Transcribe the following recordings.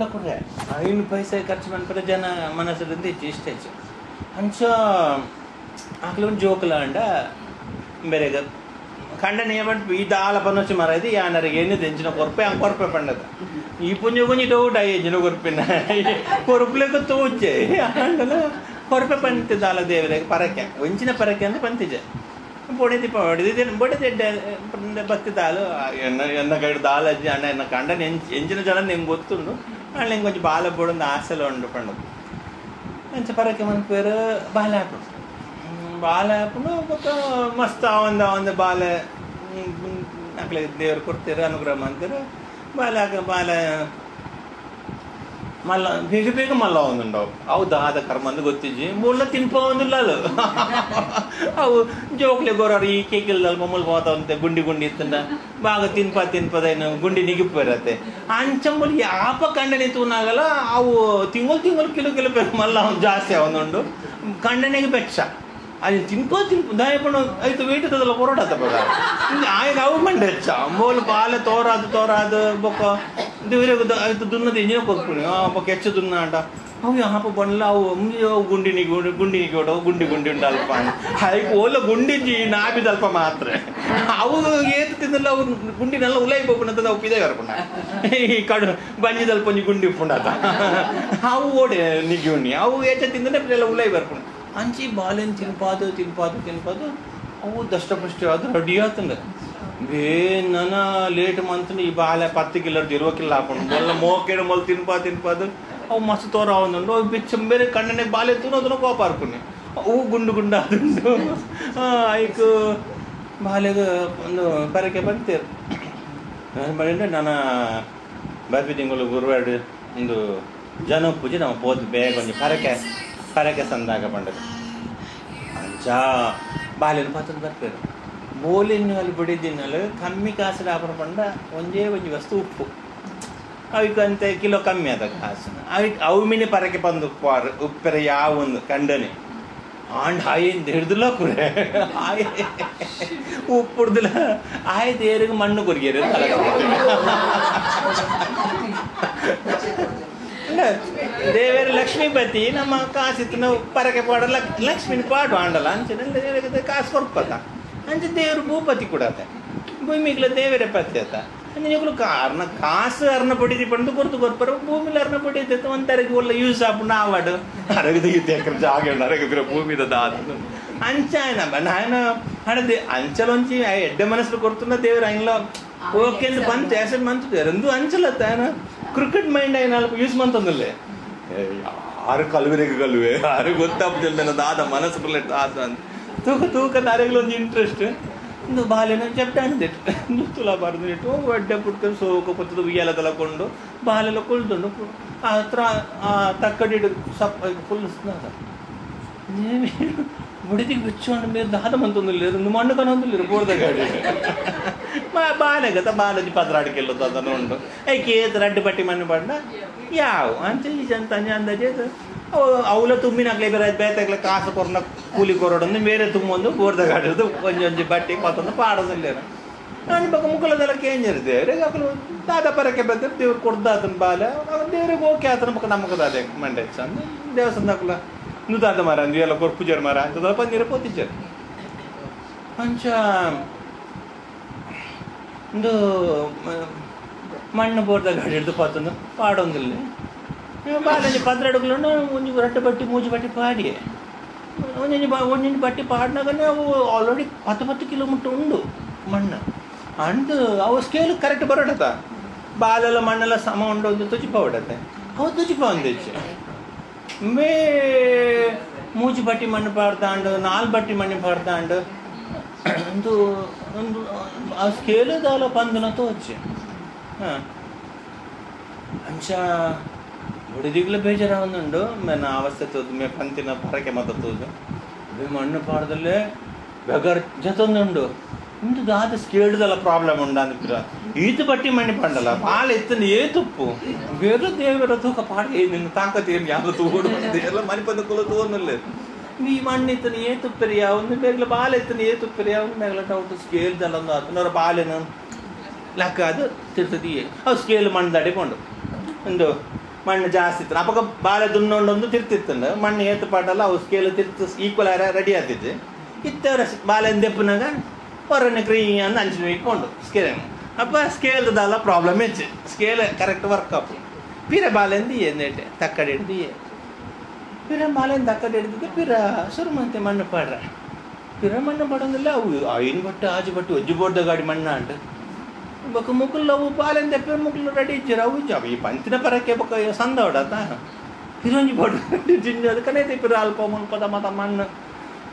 ಪಂಡಕುರ್ರೆ ಐನು ಪೈಸೆ ಖರ್ಚು ಮಾಡ್ತಾರೆ ಜನ ಮನಸ್ಸರಿಂದ ಇಷ್ಟೇ ಅಂಚ ಆಕಲೊಂದು ಜೋಕುಲ ಅಂಡ ಬೇರೆಗ ಕಂಡನೆ ಏಮಂಟ್ ಈ ದಾಲ ಪನ್ನೊಚ್ಚಿ ಮರೈದು ಯಾನರಿಗೆ ಏನು ಎಂಚಿನ ಕೊರಪೆ ಹಂಗೆ ಕೊರಪೆ ಪಂಡದ ಈ ಪುಂಜ ಕುಂಜಿ ಡೌಟ್ ಆಯಿ ಎಂಚಿನ ಕೊರಪಿನ ಕೊರಪುಲೆಗ ತೋಚೆ ಅಂಡಲ ಕೊರಪೆ ಪಂತಿದ್ದಾಲ ದೇವರಿಗೆ ಪರಕೆ ಒಂಚಿನ ಪರಕೆ ಅಂತ ಪಂತಿಜೆ పొడిది భక్తి దాలు ఎన్న గైడు దాలు అజ్జి అన్న ఎన్న కండ ఎంచిన జనం నేను గొత్తుండు వాళ్ళు ఇంకొంచెం బాల పొడింది ఆశలో ఉండు పండుగ మంచి పరకే మన పేరు బాలాపుడు బాలాపుడు ఒక మస్తు ఉంది బాల అక్కడ దేవుడు కొడతారు అనుగ్రహం అంటారు బాల మళ్ళా ಬೇಗ ಮಲ್ಲ ಒಂದುಂಡವು ಅವು ದಾದ ಕರ್ಮಂದು ಗೊತ್ತಿಜ್ಜಿ ಮುಳ್ಳ ತಿನ್ಪೊಂದುಲ್ಲಲು ಅವು ಜೋಕ್ಲೆ ಗೊರರು ಈ ಕೇಕಿಲ್ದಲ್ ಮಮ್ಮಲ್ పోతా గుండి ఇస్తుండ బాగా తిన్పదైన గుండి నిగిపోయిరತ್ತೆ అంచంబులు యాప కండని తూనాగల అವು ತಿಂಗಳು ಕಿಲೋ మళ్ళా ಜಾಸ್ತಿ ಅವನುಂಡು ಕಂಡನೆಗೆ ಬೆಚ್ಚ అది తినుకో దాయపడు అయితే వెయిట్ తదల పొరడత పద ఆయన అవు మండెచ్చ మోలు బాల తోరాదు బొక్క ದೇವರಿಗೆ ಆಯ್ತು ದುನ್ನದು ಇಂಜಿನ ಕೊಡ್ತೀನಿ ಒಬ್ಬ ಕೆಚ್ಚ ದುನ್ನ ಅಂಟ ಅವು ಹಾಪ ಬಂಡ್ಲ ಅವು ಗುಂಡಿ ಕೊಡೋ ಗುಂಡಿ ಉಂಟಲ್ಪ ಅದಕ್ಕೆ ಓಲ ಗುಂಡಿಜಿ ನಾಬಿದಲ್ಪ ಮಾತ್ರ ಅವು ಏತು ತಿನ್ನಲ್ಲ ಅವು ಗುಂಡಿನೆಲ್ಲ ಉಲೈಬೋಪುನಂತದ ಅವು ಪಿದೆ ಕರ್ಕೊಂಡ ಈ ಕಡು ಬಂಜಿದಲ್ಪ ಒಂಜಿ ಗುಂಡಿ ಉಪ್ಪುಂಡತ ಅವು ಓಡೆ ನಿಗಿ ಉಣ್ಣಿ ಅವು ಏಚ ತಿಂದರೆ ಎಲ್ಲ ಉಲೈ ಬರ್ಕೊಂಡು ಅಂಚಿ ಬಾಲೆನ್ ತಿನ್ಪಾದು ಅವು ದಷ್ಟಪುಷ್ಟಿ ಅದು ರೆಡಿ ಆತಂದ ಬೇ ನನ್ನ ಲೇಟ್ ಮಂತ್ನಿ ಈ ಬಾಲೆ 10 ಕಿಲೋ 20 ಕಿಲೋ ಹಾಕೊಂಡು ಮೊಲ್ಲ ಮೋಕೆಡು ಮೊಲ್ ತಿನ್ಪಾದು ಅವು ಮಸ್ತ್ ತೋರ ಅವನುಂಡು ಅವು ಬಿಚ್ಚ ಬೇರೆ ಕಣ್ಣನೆ ಬಾಲೆ ತುನೋದನ್ನ ಕೋಪ ಹಾರ್ಕೊನಿ ಅವು ಗುಂಡು ಅದುಂಡು ಐಕ್ ಬಾಲೆಗೆ ಒಂದು ಪರಕೆ ಬಂತೇರು ಮಾಡಿದ್ರೆ ನಾನು ಬರ್ಬಿ ತಿಂಗಳು ಗುರುವಾರ ಒಂದು ಜನ ಪೂಜೆ ನಾವು ಹೋದ್ ಬೇಗ ಒಂದು ಪರಕೆ ಸಂದಾಗ ಬಂಡದು ಅಂಚ ಬಾಲೆನ ಪಾತ್ರ ಬರ್ತಾರೆ ಬೋಲಿನ ಅಲ್ಲಿ ಬಿಡಿದಿನಲು ಕಮ್ಮಿ ಕಾಸು ಲಾಭ ಪಂಡ ಒಂದೇ ವಸ್ತು ಉಪ್ಪು ಅವಕ್ಕಂತೆ ಕಿಲೋ ಕಮ್ಮಿ ಅದ ಕಾಸು ಅವು ಮಿನಿ ಪರಕೆ ಬಂದು ಉಪ್ಪೆರ ಯಾವ ಒಂದು ಕಂಡನೆ ಆಂಡ್ ಹಾಯಿಂದ ಹಿಡ್ದಿಲ್ಲ ಕುರೆ ಉಪ್ಪು ಹಿಡ್ದಿಲ್ಲ ಆಯ್ತು ಏರಿಗೆ ಮಣ್ಣು ಕೊರಿಗೆರು ದೇವೇರು ಲಕ್ಷ್ಮೀಪತಿ ನಮ್ಮ ಕಾಸಿತ್ತು ನಾವು ಪರಕೆ ಪಾಡಲ್ಲ ಲಕ್ಷ್ಮೀನ ಪಾಡು ಆಂಡಲ್ಲ ಅಂಚೆ ಕಾಸು ಕೊಡ್ಪತ್ತ ಅಂಚೆ ದೇವರು ಭೂಪತಿ ಕೊಡತ್ತೆ ಭೂಮಿಗ್ಲ ದೇವರೇ ಪತಿ ಅತ್ತ ನೀವು ಕಾರಣ ಕಾಸು ಅರ್ನ ಪಡಿದಿ ಪಂಡು ಕೊರ್ಪರ ಭೂಮಿಲಿ ಅರ್ನ ಪಡಿದ ಒಂಥರಕ್ಕೆ ಒಳ್ಳೆ ಯೂಸ್ ಆಪುಂಡು ಆವಾಡು ಅರಗದ ಜಾಗ ಅರಗದ್ರ ಭೂಮಿದ ದಾದ ಅಂಚಾಯನ ನಾನು ಹಣದೆ ಅಂಚಲೊಂಚಿ ಎಡ್ಡೆ ಮನಸ್ಸು ಕೊಡ್ತುನ್ನ ದೇವರು ಹಂಗಿಲ್ಲ ಓಕೆ ಅಂತ ಬಂತು ಆ್ಯಸಿಡ್ ಮಂತು ಎಂದು ಅಂಚಲತ್ತ ಕ್ರಿಕೆಟ್ ಮೈಂಡ್ అయిన యూస్ మంతుందిలే ఆరు కలువే ఆరు ಗೊತ್ತಾಗ್ತಿಲ್ಲ ದಾದ ಮನಸ್ಸು ದಾದ ತೂಕ ದಾರಿಗಳೊಂದು ಇಂಟ್ರೆಸ್ಟ್ ಒಂದು ಬಾಲೆನ చెప్తాను ನುತ್ತುಲ ಬರ್ದಿಟ್ಟು ಒಡ್ಡೆ ಪುಟ್ಟ ಸೋಕ ಪುತ್ತದ ಉಯ್ಯಾಲ ತಲಕೊಂಡು ಬಾಲೆಲ್ಲ ಕುಳ್ದುಂಡು ಹತ್ರ ತಕ್ಕಡಿಡು ಸಪ್ ಫುಲ್ బుడిదికి పిచ్చోండి మీరు దాదమంతుంది లేదు నువ్వు మండుకొని లేదు బోర్దగాడి బాగా బాలది పదరాడికి వెళ్ళొద్దు అతను ఉండు కేత రడ్డు పట్టి మన్ను పడిన యావు అంతే అంత అందాజేది అవులో తుమ్మి నాకు లేబర్ బేతగల కాసు కొరన కూలి కొరడు వేరే తుమ్మందు బోర్దగాడు కొంచెం బట్టి మొత్తం పాడదు లేరు అని పక్క ముక్కల దళకి ఏం జరుగుతుంది రేపు అక్కడ దాదా పరకే పెద్ద దేవుడు కొడదా అతను బాలే దేవుడికి ఓకే అతను ఒక నమ్మకం అదే మండే దేవస్థానం దాకుల నువ్వు తాత మారా అందులో కొడుపుచారు మారా అంత తప్ప నిరపోతిచ్చారు కొంచెం ఇందు మಣ್ಣು ಬೋರ್ದಾಗ ಹಿಡಿದು ಪಾತಂದು ಪಾಡೊಂದಿಲ್ಲ ಬಾಲಂಜಿ 10 ಅಡುಗಳು ಒಂಜಿ ರಟ್ಟೆ ಬಟ್ಟಿ ಮೂಜಿ ಬಟ್ಟಿ ಪಾಡಿ ಒಂಜಿ ಬಟ್ಟಿ ಪಾಡಿನಾಗನೇ ಅವು ಆಲ್ರೆಡಿ 10 ಕಿಲೋಮೀಟರ್ ಉಂಡು ಮಣ್ಣು ಅಂಡು ಅವು ಸ್ಕೇಲ್ ಕರೆಕ್ಟ್ ಬರೋಡತ್ತ ಬಾಲೆಲ್ಲ ಮಣ್ಣೆಲ್ಲ ಸಮ ಉಂಡು ಒಂದು ತುಚಿಪ ಹೊಡತ್ತೆ ಅವು ತುಚಿಪ ಒಂದಿಚ್ಚು ಮೇ ಮೂಜಿ ಬಟ್ಟಿ ಮಣ್ಣು ಪಾಡ್ತಾಂಡು 4 ಬಟ್ಟಿ ಮಣ್ಣು ಪಾಡ್ತಾಂಡು ಒಂದು ಆ ಸ್ಕೇಲ್ ದಾಲ పందున తోచి ಅಂಚ ಬುಡಿದಿಗ್ಲ ಬೇಜಾರ ಒಂದುಂಡು ಮೇನ ಅವಸ್ಥೆ ತೋದು ಮೇ ಪಂತಿನ ಪರಕೆ ಮತ ತೋದು ಬೇ ಮಣ್ಣು ಪಾಡ್ದಲ್ಲೇ ಬೆಗರ್ ಜತೊಂದುಂಡು ಇಂದು ದಾದ ಸ್ಕೇಲ್ದಲ್ಲ ಪ್ರಾಬ್ಲಮ್ ಉಂಡ ಅಂದಿರ ಈತು ಬಟ್ಟಿ ಮಣ್ಣಿ ಪಂಡಲ್ಲ ಬಾಳ ಎತ್ತನ ಏತುಪ್ಪು ಬೇರೆ ದೇವರ ತೂಕ ಪಾಡ ನಿನ್ನ ತಾಕತ್ತೇನು ಯಾರು ತೋಡು ಎಲ್ಲ ಮನೆ ಪದ ಕುಲ ತೋನ್ನಲ್ಲೇ ಈ ಮಣ್ಣಿತ್ತನ ಏತುಪ್ಪರಿಯ ಒಂದು ಬೇಗಲ ಬಾಲ ಎತ್ತನ ಏತುಪ್ಪರಿಯ ಒಂದು ಮೇಗಲ ಡೌಟ್ ಸ್ಕೇಲ್ದಲ್ಲ ಒಂದು ಅದನ್ನವರ ಬಾಲೆನ ಲೆಕ್ಕ ಅದು ತಿರ್ತದಿ ಅವು ಸ್ಕೇಲ್ ಮಣ್ಣು ದಾಡಿಕೊಂಡು ಒಂದು ಮಣ್ಣು ಜಾಸ್ತಿ ಇತ್ತು ಅಪ್ಪಗ ಬಾಳೆ ದುನ್ನೊಂಡೊಂದು ತಿರ್ತಿತ್ತಂಡ ಮಣ್ಣು ಏತು ಪಾಟಲ್ಲ ಅವು ಸ್ಕೇಲ್ ತಿರ್ತು ಈಕ್ವಲ್ ರೆಡಿ ಆಗ್ತಿದ್ದೆ ಇತ್ತವರ ಬಾಳೆ ದೆಪ್ಪನಾಗ ಹೊರನೆ ಕ್ರೀ ಅಂತ ಅಂಚಿನ ಇಟ್ಕೊಂಡು ಸ್ಕೇಲ್ ಅಪ್ಪ ಸ್ಕೇಲ್ದಲ್ಲ ಪ್ರಾಬ್ಲಮ್ ಹೆಚ್ಚು ಸ್ಕೇಲ್ ಕರೆಕ್ಟ್ ವರ್ಕ್ ಅಪ್ಪು ಪಿರ ಬಾಲೆಂದು ಏನೇಟೆ ತಕ್ಕಡಿ ಹಿಡ್ದು ಪಿರ ಬಾಲೆಂದು ತಕ್ಕಡಿ ಹಿಡ್ದಿದ್ದು ಪಿರ ಸುರುಮಂತೆ ಮಣ್ಣು ಪಾಡ್ರ ಪಿರ ಮಣ್ಣು ಪಡೋದಿಲ್ಲ ಅವು ಐನು ಬಟ್ಟು ಆಜು ಬಟ್ಟು ಒಜ್ಜು ಬೋರ್ದ ಗಾಡಿ ಮಣ್ಣ ಅಂಟ ಬೊಕ್ಕ ಮುಕ್ಕಲು ಅವು ಬಾಲೆಂದು ಪಿರ ಮುಕ್ಕಲು ರೆಡಿ ಇಜ್ಜರು ಅವು ಇಜ್ಜ ಈ ಪಂಚಿನ ಪರಕ್ಕೆ ಬೊಕ್ಕ ಸಂದ ಹೊಡತ ಪಿರಂಜಿ ಬೋರ್ಡು ಜಿಂಜ ಅದು ಕನೇತಿ ಪಿರ ಅಲ್ಪ ಮುನ್ಪದ ಮತ ಮಣ್ಣು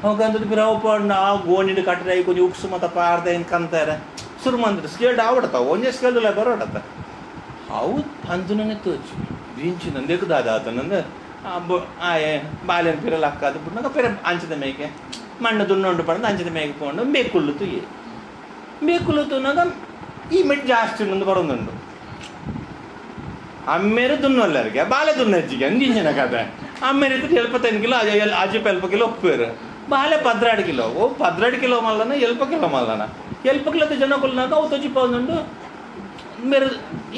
ಹೋಗಂತ ಪಿರ ಅವು ಪಂಡ ಆ ಗೋಣಿಡು ಕಟ್ಟರೆ ಕೊಂಚ ಉಕ್ಸು ಮತ ಪಾಡ್ದ ಏನು ಕಂತಾರೆ ಸುರುಮಂದ್ರೆ ಸ್ಕೇಲ್ಡ್ ಆವಡತಾವ ಒಂದೇ ಸ್ಕೇಲ್ದಲ್ಲ ಬರೋಡತ್ತ ಅವು ಪಂಚನೇ ತೋಚು ಬೀಂಚು ನಂದೇಕು ದಾದ ಆತನಂದು ಬಾಲ್ಯನ ಪಿರಲ್ಲ ಅಕ್ಕದು ಬಿಟ್ಟಾಗ ಪಿರ ಅಂಚದ ಮೇಕೆ ಮಣ್ಣು ದುನ್ನೊಂಡು ಪಡೆದು ಅಂಚದ ಮೇಕೆ ಪೋಂಡು ಬೇಕುಳ್ಳುತ್ತು ಬೇಕುಳ್ಳುತ್ತುನಾಗ ಈ ಮೆಟ್ಟು ಜಾಸ್ತಿ ಮುಂದೆ ಬರೋದುಂಡು ಅಮ್ಮೇರು ದುನ್ನೊಲ್ಲರಿಗೆ ಬಾಲೆ ದುನ್ನಜ್ಜಿಗೆ ಅಂಜಿನ ಕತೆ ಅಮ್ಮೇರು 75 ಕಿಲೋ ಅಜ್ಜಿ 40 ಕಿಲೋ ಒಪ್ಪೇರು ಬಾಲೆ 16 ಕಿಲೋ 16 ಕಿಲೋ ಮಲ್ಲನ 70 ಕಿಲೋ ಮಲ್ಲನ 70 ಕಿಲೋ ಜನకున్నాక ಅವು ತೊಚಿపోతుండు మీరు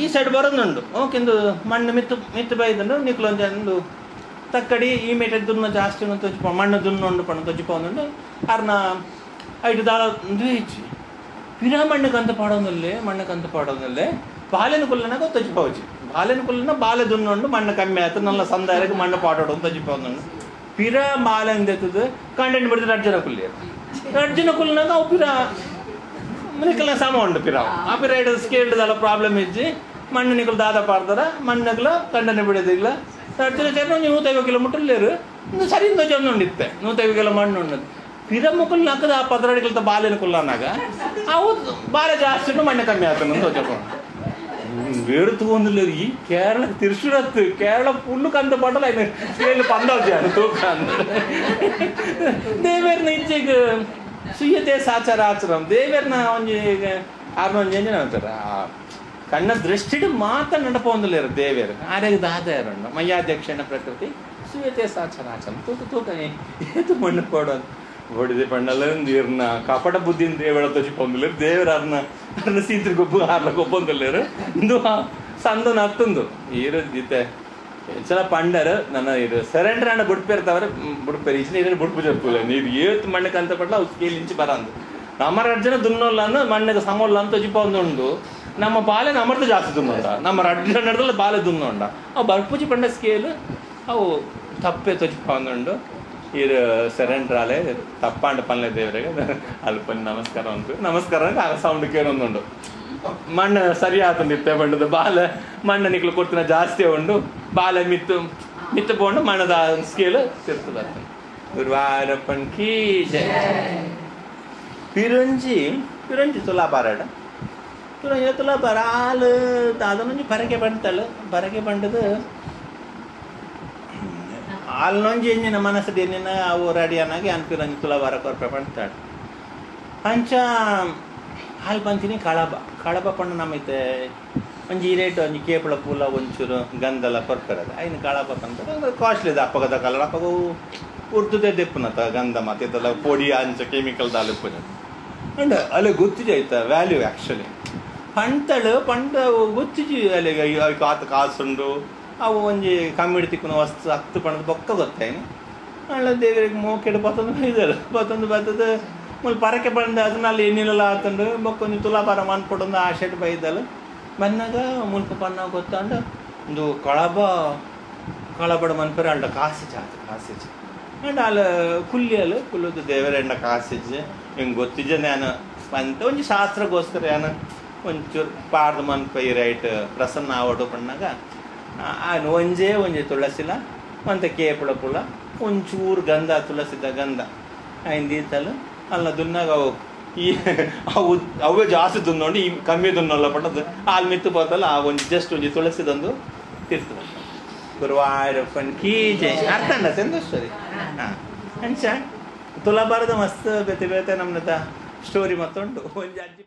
ఈ సైడ్ బరుందుండు ఓకేందు మಣ್ಣు మిత్తు బైదుండు నీకులొంజందు తక్కడి ఈ మీట దున్న జాస్తి ತೊಚಿಪೋ ಮಣ್ಣು ದುನ್ನೊಂಡು ಪಣ ತೊಚಿపోతుండు ಅರ್ನ ಐದು ದಾಳ ದ್ವೇಚಿ ಪಿರ ಮಣ್ಣಕ್ಕಂತ ಪಾಡೋದಲ್ಲೇ ಬಾಲೆನ ಕುಲ್ಲನಾಗ ತೊಚಿపోవచ్చు ಬಾಲೆನ ಕುಲ್ಲನ ಬಾಲೆ ದುನ್ನೊಂಡು ಮಣ್ಣು ಕಮ್ಮಿ ಆಯ್ತು ನನ್ನ ಸಂದಾಯಕ್ಕೆ ಮಣ್ಣು ಪಾಡೋಡು ತೊಚಿపోతుండు ಪಿರ ಬಾಲೆಂದು ಎತ್ತದು ಕಂಟೆಂಟ್ ಬಿಡಿದ್ರೆ ಅರ್ಜುನ ಕುಲ್ಲನಾಗ ಅವು ಪಿರ ನಿಕಲ್ನ ಸಮ ಉಂಡು ಪಿರ ಆ ಪಿರ ಇಡ ಸ್ಕೇಲ್ಡ್ದಲ್ಲ ಪ್ರಾಬ್ಲಮ್ ಇಜ್ಜಿ ಮಣ್ಣು ನಿಕಲು ದಾದ ಪಾಡ್ದಾರ ಮಣ್ಣಗ್ಲ ಕಂಡನೆ ಬಿಡೋದಿಲ್ಲ ಅರ್ಜುನ ಸೇರಿ 150 ಕಿಲೋಮೀಟರ್ ಲೇರು ಇನ್ನು ಸರಿ ತೊಂದು ಉಂಡಿತ್ತೆ 150 ಕಿಲೋ ಮಣ್ಣು ಉಂಡದು ಪಿರ ಮುಕ್ಕಲು ನಾಕದ ಆ 16 ಕಿಲೋ ಬಾಲೆನ ಕುಲ್ಲನಾಗ ಅವು ಬಾಲೆ ಜಾಸ್ತಿ ಉಂಟು ಮಣ್ಣು ಕಮ್ಮಿ ಆಗ್ತಾನೆ ತೊಚಕೊಂಡು వేరు తోందులు ఈ కేరళ తిరుచురత్తు కేరళ పుల్లు కంత పడలు ఆయన స్కేల్ పందాలు చేయాలి తూకాను ದೇವೇರ್ನ ಇಚ್ಛೆಗೆ ಸುಯ್ಯತೆ ಸಾಚಾರಾಚರಂ ದೇವೇರ್ನ ಒಂಜಿ ಆರ್ನೊಂದು ಎಂಜಿನ ಅಂತಾರ ಕಣ್ಣ ದೃಷ್ಟಿಡು ಮಾತ್ರ ನಡಪೊಂದುಲೇರು ದೇವೇರು ಆರೆಗೆ ದಾದಾಯರುಂಡು ಮಯ್ಯಾಧ್ಯಕ್ಷನ ಪ್ರಕೃತಿ ಸುಯ್ಯತೆ ಸಾಚಾರಾಚರಂ ತೂಕ ಏತು ಮಣ್ಣು ಕೊಡೋದು ಹೊಡಿದೆ ಪಂಡಲ್ಲ ನೀರ್ನ ಕಪಟ ಬುದ್ಧಿನ ದೇವರ ತೊಚಿಪೊಂದುಲೇರು ದೇವರ ಅರ್ನ ಸೀತ್ರ ಗೊಬ್ಬು ಆರ್ಲಕ್ಕೆ ಒಪ್ಪೊಂದುಲೇರು ಇಂದು ಸಂದನ ಹತ್ತೊಂದು ಈರದ್ದಿತ್ತೆ ಹೆಚ್ಚನ ಪಂಡರು ನನ್ನ ಇದು ಸರೆಂಡರ್ ಅಣ್ಣ ಬುಡ್ಪೇರ್ತವ್ರೆ ಬುಡ್ಪೇರಿ ಇಚ್ಚಿನ ಇದನ್ನು ಬುಡ್ಪು చెప్పలే ನೀರು ಏತ್ ಮಣ್ಣಕ್ಕೆ ಅಂತ ಪಟ್ಲ ಅವು ಸ್ಕೇಲ್ ಇಂಚಿ ಬರಂದು ನಮ್ಮ ರಡ್ಜನ ದುನ್ನೋಲ್ಲ ಅನ್ನ ಮಣ್ಣಗೆ ಸಮೋಲ್ಲ ಅಂತ ತೊಚಿಪೊಂದುಂಡು ನಮ್ಮ ಬಾಲೆನ ಅಮರ್ದ ಜಾಸ್ತಿ ದುನ್ನೋಂಡ ನಮ್ಮ ರಡ್ಜನ ನಡೆದಲ್ಲ ಬಾಲೆ ದುನ್ನೋಂಡ ಅವು ಬರ್ಪುಜಿ ಪಂಡ ಸ್ಕೇಲ್ ಅವು ತಪ್ಪೆ ತೊಚಿಪೊಂದುಂಡು ಇದು ಸರೆಂಡರ್ ಆಲೆ ತಪ್ಪಾಂಡ ಪನ್ಲೆ ದೇವರಿಗೆ ಅಲ್ಲಿ ಪನ್ನಿ ನಮಸ್ಕಾರ ಅಂತು ನಮಸ್ಕಾರ ಆ ಸೌಂಡ್ ಕೇಳೊಂದುಂಡು ಮಣ್ಣು ಸರಿ ಆತಂದು ಇತ್ತೆ ಬಂಡದು ಬಾಲೆ ಮಣ್ಣು ನಿಕ್ಲು ಕೊಡ್ತಿನ ಜಾಸ್ತಿ ಉಂಡು ಬಾಲೆ ಮಿತ್ತು ಪೋಂಡು ಮಣ್ಣದ ಸ್ಕೇಲ್ ತಿರ್ತದ ಗುರುವಾರಪ್ಪನ್ ಕೀ ಜಯ ಪಿರಂಜಿ ತುಲಾಬಾರಾಡ ತುಲಾಬಾರ ಹಾಲು ಅದನ್ನೊಂದು ಬರಕೆ ಬಂಡದು ಹಾಲ್ನೊಂಜಿ ಎಂಜಿನ ಮನಸ್ಸು ದೇನಿನ ಅವು ರೆಡಿ ಅನ್ನಾಗಿ ಅನ್ಪಿರಂಜಿ ತುಲಾಬಾರ ಕೊರ್ಪೆ ಪಂಡ್ತಾడు ಅಂಚ ಹಾಲು ಪಂಚಿನಿ ಕಳಬ ಪಂಡು ನಮ್ಮೈತೆ ಒಂಜಿ ಇರೇಟ್ ಒಂಜಿ ಕೇಪಳ ಪೂಲ ಒಂಚೂರು ಗಂಧಲ ಕೊರ್ಪೆರದ ಐನು ಕಳಬ ಪಂತ ಕಾಸ್ಟ್ಲಿ ಇದೆ ಅಪ್ಪಗದ ಕಲರ್ ಅಪ್ಪಗು ಉರ್ದುದೇ ದೆಪ್ಪುನತ ಗಂಧ ಮತ್ತೆ ಇದೆಲ್ಲ ಪೊಡಿ ಅಂಚ ಕೆಮಿಕಲ್ ದಾಲಿಪ್ಪುನ ಅಂಡ್ ಅಲ್ಲಿ ಗೊತ್ತಿಜಿ ಆಯ್ತಾ ವ್ಯಾಲ್ಯೂ ಆ್ಯಕ್ಚುಲಿ ಪಂಡ ಗೊತ್ತಿಜಿ ಅಲ್ಲಿಗೆ ಕಾಸುಂಡು ಅವು ಒಂಜಿ ಕಮ್ಮಿಡಿ ತಿಕ್ಕುನ ವಸ್ತು ಹತ್ತು ಪಣದ ಬೊಕ್ಕ ಗೊತ್ತಾಯ್ನು ಅಲ್ಲ ದೇವರಿಗೆ ಮೋಕೆಡು ಬತ್ತೊಂದು ಬತ್ತದ ಮುಲ್ ಪರಕೆ ಬಂದ ಅದನ್ನ ಅಲ್ಲಿ ಎಣ್ಣಿಲೆಲ್ಲ ಆತಂಡು ಬೊಕ್ಕೊಂದು ತುಲಾಭಾರ ಮನ್ಪೊಡೊಂದು ಆ ಶೆಟ್ ಬೈದಲ್ಲ ಬಂದಾಗ ಮುಲ್ಪ ಪನ್ನ ಗೊತ್ತಾಂಡ ಒಂದು ಕಳಬಡ ಮನ್ಪರ ಅಲ್ಲ ಕಾಸಿಜ್ ಅಂಡ್ ಅಲ್ಲಿ ಕುಲ್ಲುದು ದೇವರ ಎಂಡ ಕಾಸಿಜ್ ಹಿಂಗೆ ಗೊತ್ತಿಜ ನಾನು ಅಂತ ಒಂಜಿ ಶಾಸ್ತ್ರಗೋಸ್ಕರ ಏನು ಒಂಚೂರು ಪಾಡ್ದು ಮನ್ಪೈ ರೈಟ್ ಪ್ರಸನ್ನ ಆವಡು ಪಣ್ಣಾಗ ಒಂಜಿ ತುಳಸಿಲ ಮತ್ತು ಕೇಪುಳ ಪುಳ ಒಂಚೂರು ಗಂಧ ತುಳಸಿದ ಗಂಧ ಐಂದೀತಲು ಅಲ್ಲ ದುನ್ನಾಗ ಅವು ಅವೇ ಜಾಸ್ತಿ ದುನ್ನೊಂಡು ಈ ಕಮ್ಮಿ ದುನ್ನಲ್ಲ ಪಟ್ಟದು ಹಾಲು ಮಿತ್ತು పోతಲ್ಲ ಆ ಜಸ್ಟ್ ಒಂಜಿ ತುಳಸಿದೊಂದು ತಿರ್ತದೆ ಗುರುವಾಯೂರಪ್ಪನ್ ಕೀ ಜೈ ಅರ್ಥ ಅಂಡ ಸಂತೋಷರಿ ಹಾಂ ಅಂಚ ತುಲಾಬಾರದ ಮಸ್ತ್ ಬೇತೆ ನಮ್ಮದ ಸ್ಟೋರಿ ಮತ್ತೊಂಡು ಒಂಜಿ ಅಜ್ಜಿ